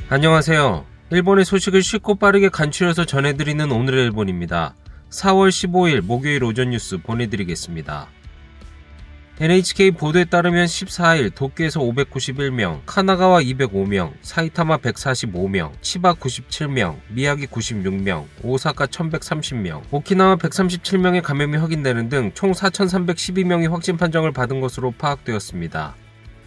안녕하세요. 일본의 소식을 쉽고 빠르게 간추려서 전해드리는 오늘의 일본입니다. 4월 15일 목요일 오전 뉴스 보내드리겠습니다. NHK 보도에 따르면 14일 도쿄에서 591명, 카나가와 205명, 사이타마 145명, 치바 97명, 미야기 96명, 오사카 1130명, 오키나와 137명의 감염이 확인되는 등 총 4312명이 확진 판정을 받은 것으로 파악되었습니다.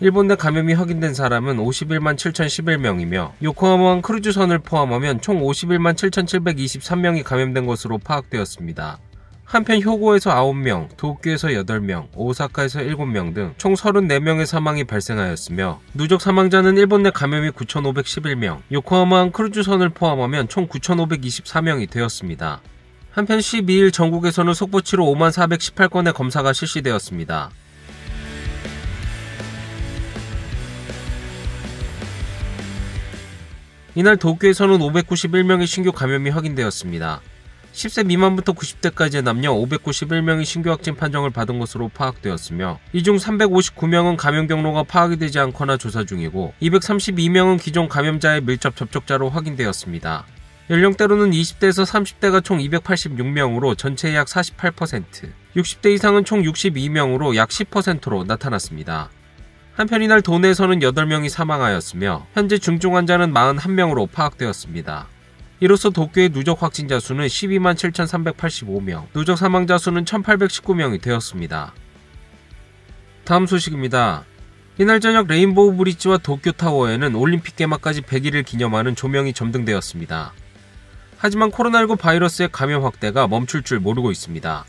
일본 내 감염이 확인된 사람은 51만 7011명이며 요코하마항 크루즈선을 포함하면 총 51만 7723명이 감염된 것으로 파악되었습니다. 한편 효고에서 9명, 도쿄에서 8명, 오사카에서 7명 등 총 34명의 사망이 발생하였으며 누적 사망자는 일본 내 감염이 9,511명, 요코하마항 크루즈선을 포함하면 총 9,524명이 되었습니다. 한편 12일 전국에서는 속보치로 5만 418건의 검사가 실시되었습니다. 이날 도쿄에서는 591명의 신규 감염이 확인되었습니다. 10세 미만부터 90대까지의 남녀 591명이 신규 확진 판정을 받은 것으로 파악되었으며 이 중 359명은 감염 경로가 파악이 되지 않거나 조사 중이고 232명은 기존 감염자의 밀접 접촉자로 확인되었습니다. 연령대로는 20대에서 30대가 총 286명으로 전체의 약 48%, 60대 이상은 총 62명으로 약 10%로 나타났습니다. 한편 이날 도내에서는 8명이 사망하였으며 현재 중증 환자는 41명으로 파악되었습니다. 이로써 도쿄의 누적 확진자 수는 12만 7,385명, 누적 사망자 수는 1,819명이 되었습니다. 다음 소식입니다. 이날 저녁 레인보우 브릿지와 도쿄타워에는 올림픽 개막까지 100일을 기념하는 조명이 점등되었습니다. 하지만 코로나19 바이러스의 감염 확대가 멈출 줄 모르고 있습니다.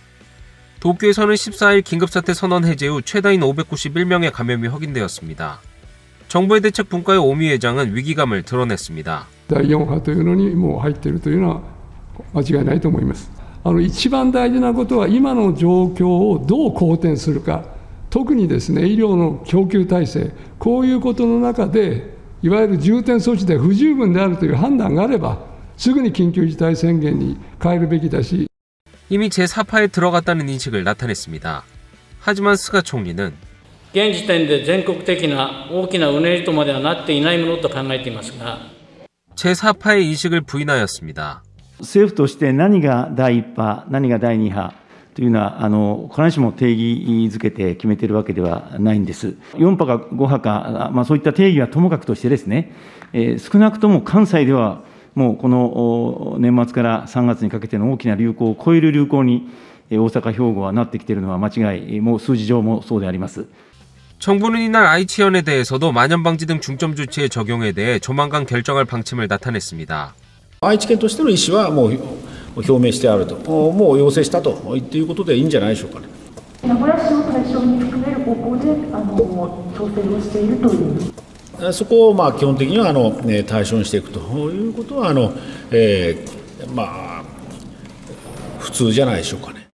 도쿄에서는 14일 긴급사태 선언 해제 후 최다인 591명의 감염이 확인되었습니다. 정부의 대책 분과의 오미 회장은 위기감을 드러냈습니다. 第4波というのにもう入っているというのは間違いないと思います。一番大事なことは今の状況をどう好転するか、特にですね、医療の供給体制、こういうことの中でいわゆる重点措置で不十分であるという判断があればすぐに緊急事態宣言に変えるべきだし 이미 제4파에 들어갔다는 인식을 나타냈습니다. 하지만 스가 총리는 現時点で全国的な大きなうねりとまではなっていないものと考えていますが 제4파의 인식을 부인하였습니다. 政府として何が第1波、何が第2波というのは必ずしも定義づけて決めているわけではないんです。4波か5波か、そういった定義はともかくとしてですね、少なくとも関西ではもうこの年末から3月にかけての大きな流行を超える流行に大阪、兵庫はなってきているのは間違い、もう数字上もそうであります。 정부는 이날愛知현에 대해서도 만연방지 등 중점 조치의 적용에 대해 조만간 결정할 방침을 나타냈습니다. 愛知県としての意思はもう表明してあると、もう要請したということでいいんじゃないでしょうかね。名古屋市を対象に含める方向で調整をしているという。 そこを基本的には対象にしていくということは普通じゃないでしょうかね。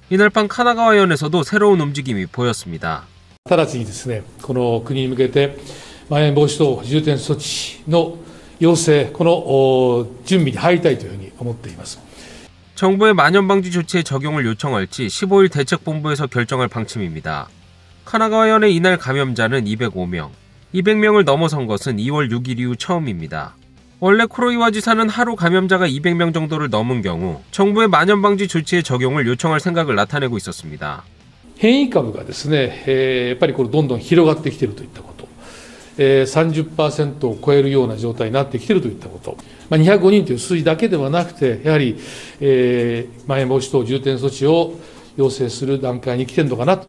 이날 밤 카나가와현에서도 새로운 움직임이 보였습니다. 直ちにですね、この国に向けてまん延防止等重点措置の要請、この準備に入りたいというふうに思っています。 정부의 만연방지 조치의 적용을 요청할지 15일 대책본부에서 결정할 방침입니다. 카나가와현의 이날 감염자는 205명, 200명을 넘어선 것은 2월 6일 이후 처음입니다. 원래 코로이와 지사는 하루 감염자가 200명 정도를 넘은 경우 정부의 만연방지 조치의 적용을 요청할 생각을 나타내고 있었습니다. 変異株がですね、やっぱりこれどんどん広がってきているといったこと、30% を超えるような状態になってきているといったこと、205人という数字だけではなくて、やはり、まん延防止等重点措置を要請する段階に来ているのかなと。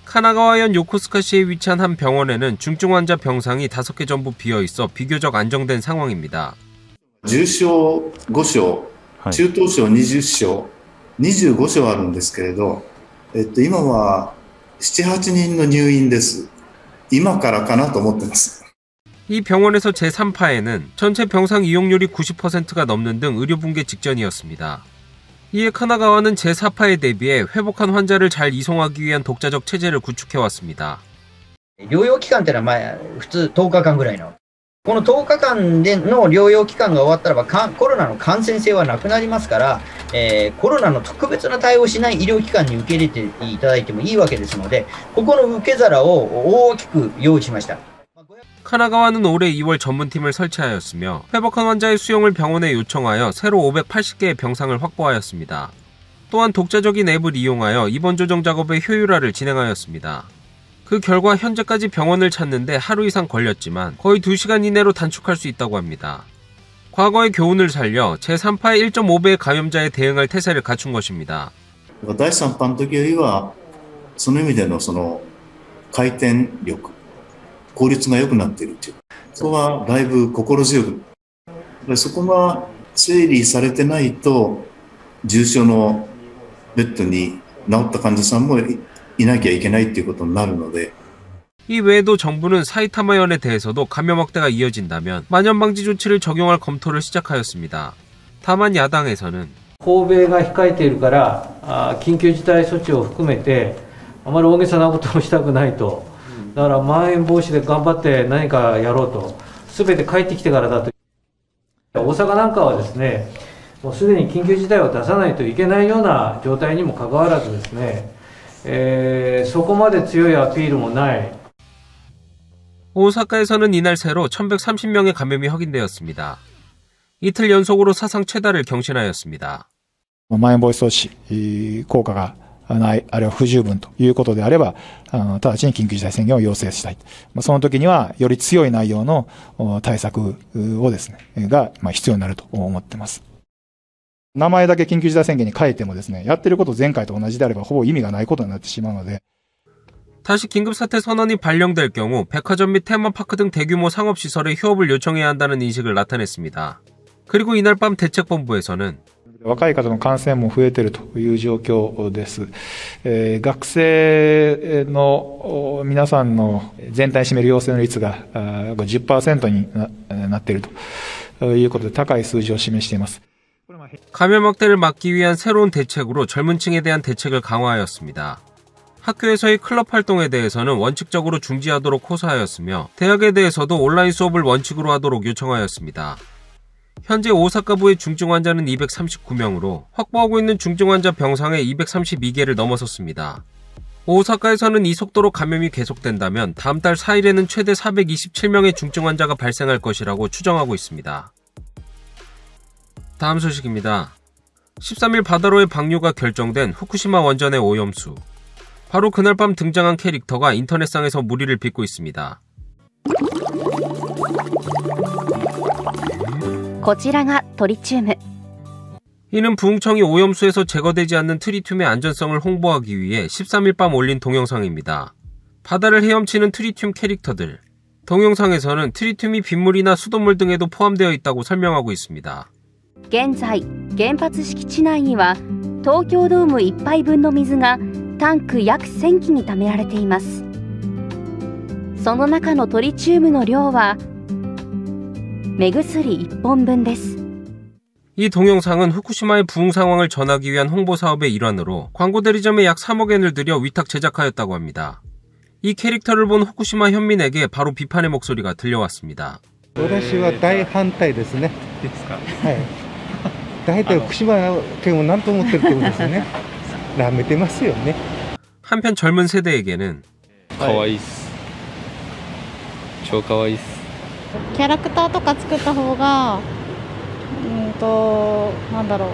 카나가와현 요코스카시에 위치한 한 병원에는 중증 환자 병상이 5개 전부 비어있어 비교적 안정된 상황입니다. 重症5床、中等症20床、25床あるんですけれど、今は7、8人の入院です。今からかなと思ってます。 이 병원에서 제3파에는 전체 병상 이용률이 90%가 넘는 등 의료 붕괴 직전이었습니다. 이에 카나가와는 제4파에 대비해 회복한 환자를 잘 이송하기 위한 독자적 체제를 구축해왔습니다. 療養期間っていうのは普通10日間ぐらいの。この10日間での療養期間が終わったらばコロナの感染性はなくなりますから、コロナの特別な対応をしない医療機関に受け入れていただいてもいいわけですので、ここの受け皿を大きく用意しました。 카나가와는 올해 2월 전문팀을 설치하였으며 회복한 환자의 수용을 병원에 요청하여 새로 580개의 병상을 확보하였습니다. 또한 독자적인 앱을 이용하여 입원 조정 작업의 효율화를 진행하였습니다. 그 결과 현재까지 병원을 찾는데 하루 이상 걸렸지만 거의 2시간 이내로 단축할 수 있다고 합니다. 과거의 교훈을 살려 제3파의 1.5배의 감염자에 대응할 태세를 갖춘 것입니다. 第3波の時よりはその意味でのその回転力、効率が良くなっているという。そこはだいぶ心強く。そこが整理されてないと重症のベッドに治った患者さんもいなきゃいけないということになるので。 이 외에도 정부는 사이타마현에 대해서도 감염 확대가 이어진다면 만연 방지 조치를 적용할 검토를 시작하였습니다. 다만 야당에서는 訪米が控えているから緊急事態措置を含めてあまり大げさなことをしたくないと。だからまん延防止で頑張って何かやろうと。全て帰ってきてからだと。大阪なんかはですね、もうすでに緊急事態を出さないといけないような状態にもかかわらずですね、そこまで強いアピールもない。 오사카에서는 이날 새로 1130명의 감염이 확인되었습니다. 이틀 연속으로 사상 최다를 경신하였습니다. まん延防止措置効果がない、あるいは不十分ということであれば、直ちに緊急事態宣言を要請したい。その時にはより強い内容の対策をですね、が必要になると思っています。名前だけ緊急事態宣言に変えてもですね、やってること前回と同じであればほぼ意味がないことになってしまうので。 다시 긴급사태 선언이 발령될 경우 백화점 및 테마파크 등 대규모 상업시설에 휴업을 요청해야 한다는 인식을 나타냈습니다. 그리고 이날 밤 대책본부에서는 若い方の感染も増えているという状況です。学生の皆さんの全体に占める陽性の率が 10% になっているということで高い数字を示しています。 감염 확대를 막기 위한 새로운 대책으로 젊은 층에 대한 대책을 강화하였습니다. 학교에서의 클럽 활동에 대해서는 원칙적으로 중지하도록 호소하였으며 대학에 대해서도 온라인 수업을 원칙으로 하도록 요청하였습니다. 현재 오사카부의 중증 환자는 239명으로 확보하고 있는 중증 환자 병상의 232개를 넘어섰습니다. 오사카에서는 이 속도로 감염이 계속된다면 다음 달 4일에는 최대 427명의 중증 환자가 발생할 것이라고 추정하고 있습니다. 다음 소식입니다. 13일 바다로의 방류가 결정된 후쿠시마 원전의 오염수. 바로 그날 밤 등장한 캐릭터가 인터넷상에서 무리를 빚고 있습니다. こちらがトリチウム. 이는 부흥청이 오염수에서 제거되지 않는 트리튬의 안전성을 홍보하기 위해 13일 밤 올린 동영상입니다. 바다를 헤엄치는 트리튬 캐릭터들. 동영상에서는 트리튬이 빗물이나 수돗물 등에도 포함되어 있다고 설명하고 있습니다. 現在、原発敷地内には東京ドーム1杯分の水がタンク約1000基に貯められています。その中のトリチウムの量は目薬1本分です。 이 동영상은 후쿠시마의 부흥 상황을 전하기 위한 홍보 사업의 일환으로 광고 대리점에 약 3억 엔을 들여 위탁 제작하였다고 합니다. 이 캐릭터를 본 후쿠시마 현민에게 바로 비판의 목소리가 들려왔습니다. 私は大反対ですね。ですか。はい。大体福島県を何と思ってるってことですよね。なめてますよね。 한편 젊은 세대에게는 可愛いっす。超可愛いっす。キャラクターとか作った方が、なんだろ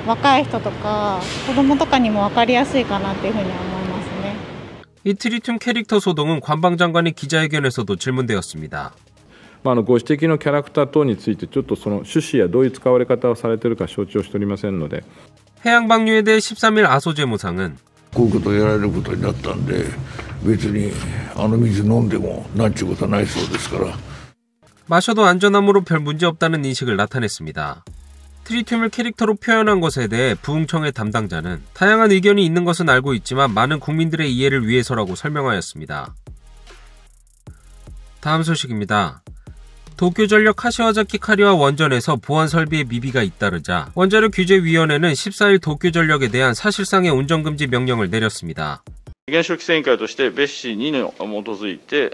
う、若い人とか子供とかにも分かりやすいかなっていうふうに思いますね。 이 트리튬 캐릭터 소동은 관방장관의 기자회견에서도 질문되었습니다. ご指摘のキャラクター等についてちょっとその趣旨やどういう使われ方をされているか承知をしておりませんので 해양 방류에 대해 13일 아소 재무상은 こういうことをやられることになったんで別に水飲んでもなんちゅうことはないそうですから 마셔도 안전함으로 별 문제 없다는 인식을 나타냈습니다. 트리튬을 캐릭터로 표현한 것에 대해 부흥청의 담당자는 다양한 의견이 있는 것은 알고 있지만 많은 국민들의 이해를 위해서라고 설명하였습니다. 다음 소식입니다. 도쿄전력 카시와자키 카리와 원전에서 보안 설비에 미비가 잇따르자 원자력 규제위원회는 14일 도쿄전력에 대한 사실상의 운전금지 명령을 내렸습니다. 原子力規制委員会として別紙に基づいて、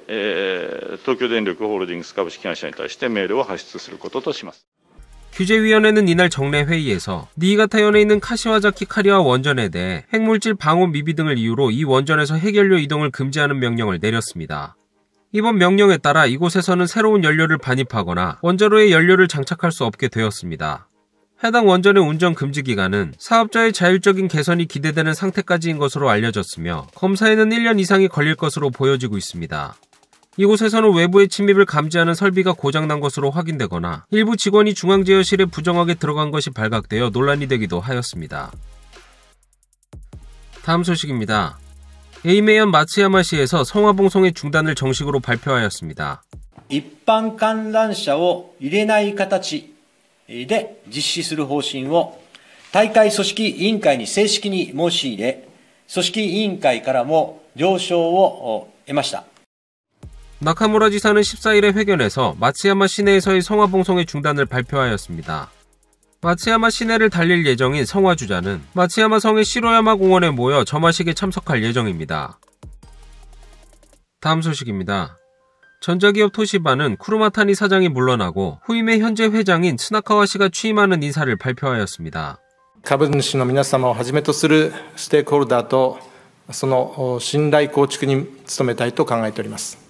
東京電力ホールディングス株式会社に対して命令を発出することとします。 규제위원회는 이날 정례 회의에서 니이가타현에 있는 카시와자키 카리와 원전에 대해 핵물질 방호 미비 등을 이유로 이 원전에서 핵연료 이동을 금지하는 명령을 내렸습니다. 이번 명령에 따라 이곳에서는 새로운 연료를 반입하거나 원자로에 연료를 장착할 수 없게 되었습니다. 해당 원전의 운전 금지 기간은 사업자의 자율적인 개선이 기대되는 상태까지인 것으로 알려졌으며 검사에는 1년 이상이 걸릴 것으로 보여지고 있습니다. 이곳에서는 외부의 침입을 감지하는 설비가 고장난 것으로 확인되거나 일부 직원이 중앙제어실에 부정하게 들어간 것이 발각되어 논란이 되기도 하였습니다. 다음 소식입니다. 에이메현 마츠야마시에서 성화봉송의 중단을 정식으로 발표하였습니다. 一般観覧者を入れない形で実施する方針を大会組織委員会に正式に申し入れ、組織委員会からも了承を得ました。 나카무라 지사는 14일의 회견에서 마츠야마 시내에서의 성화봉송의 중단을 발표하였습니다. 마츠야마 시내를 달릴 예정인 성화주자는 마츠야마 성의 시로야마 공원에 모여 점화식에 참석할 예정입니다. 다음 소식입니다. 전자기업 토시바는 쿠르마타니 사장이 물러나고 후임의 현재 회장인 츠나카와 씨가 취임하는 인사를 발표하였습니다. 株主の皆様をはじめとするステークホルダーとその信頼構築に努めたいと考えております。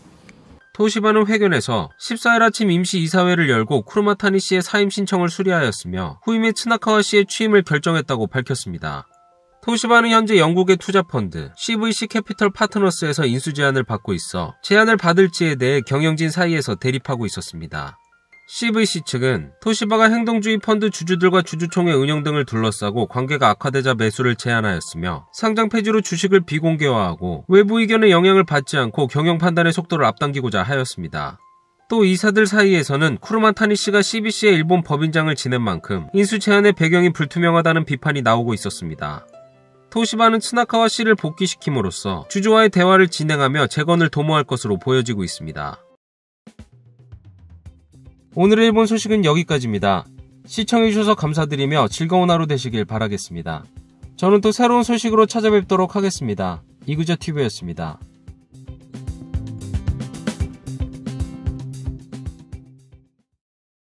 토시바는 회견에서 14일 아침 임시 이사회를 열고 쿠르마타니 씨의 사임 신청을 수리하였으며 후임의 츠나카와 씨의 취임을 결정했다고 밝혔습니다. 토시바는 현재 영국의 투자펀드 CVC 캐피털 파트너스에서 인수 제안을 받고 있어 제안을 받을지에 대해 경영진 사이에서 대립하고 있었습니다. CVC 측은 토시바가 행동주의 펀드 주주들과 주주총회 운영 등을 둘러싸고 관계가 악화되자 매수를 제안하였으며 상장 폐지로 주식을 비공개화하고 외부 의견에 영향을 받지 않고 경영 판단의 속도를 앞당기고자 하였습니다. 또 이사들 사이에서는 쿠르마타니 씨가 CBC의 일본 법인장을 지낸 만큼 인수 제안의 배경이 불투명하다는 비판이 나오고 있었습니다. 토시바는 츠나카와 씨를 복귀시킴으로써 주주와의 대화를 진행하며 재건을 도모할 것으로 보여지고 있습니다. 오늘의 일본 소식은 여기까지입니다. 시청해주셔서 감사드리며 즐거운 하루 되시길 바라겠습니다. 저는 또 새로운 소식으로 찾아뵙도록 하겠습니다. 이그저TV였습니다.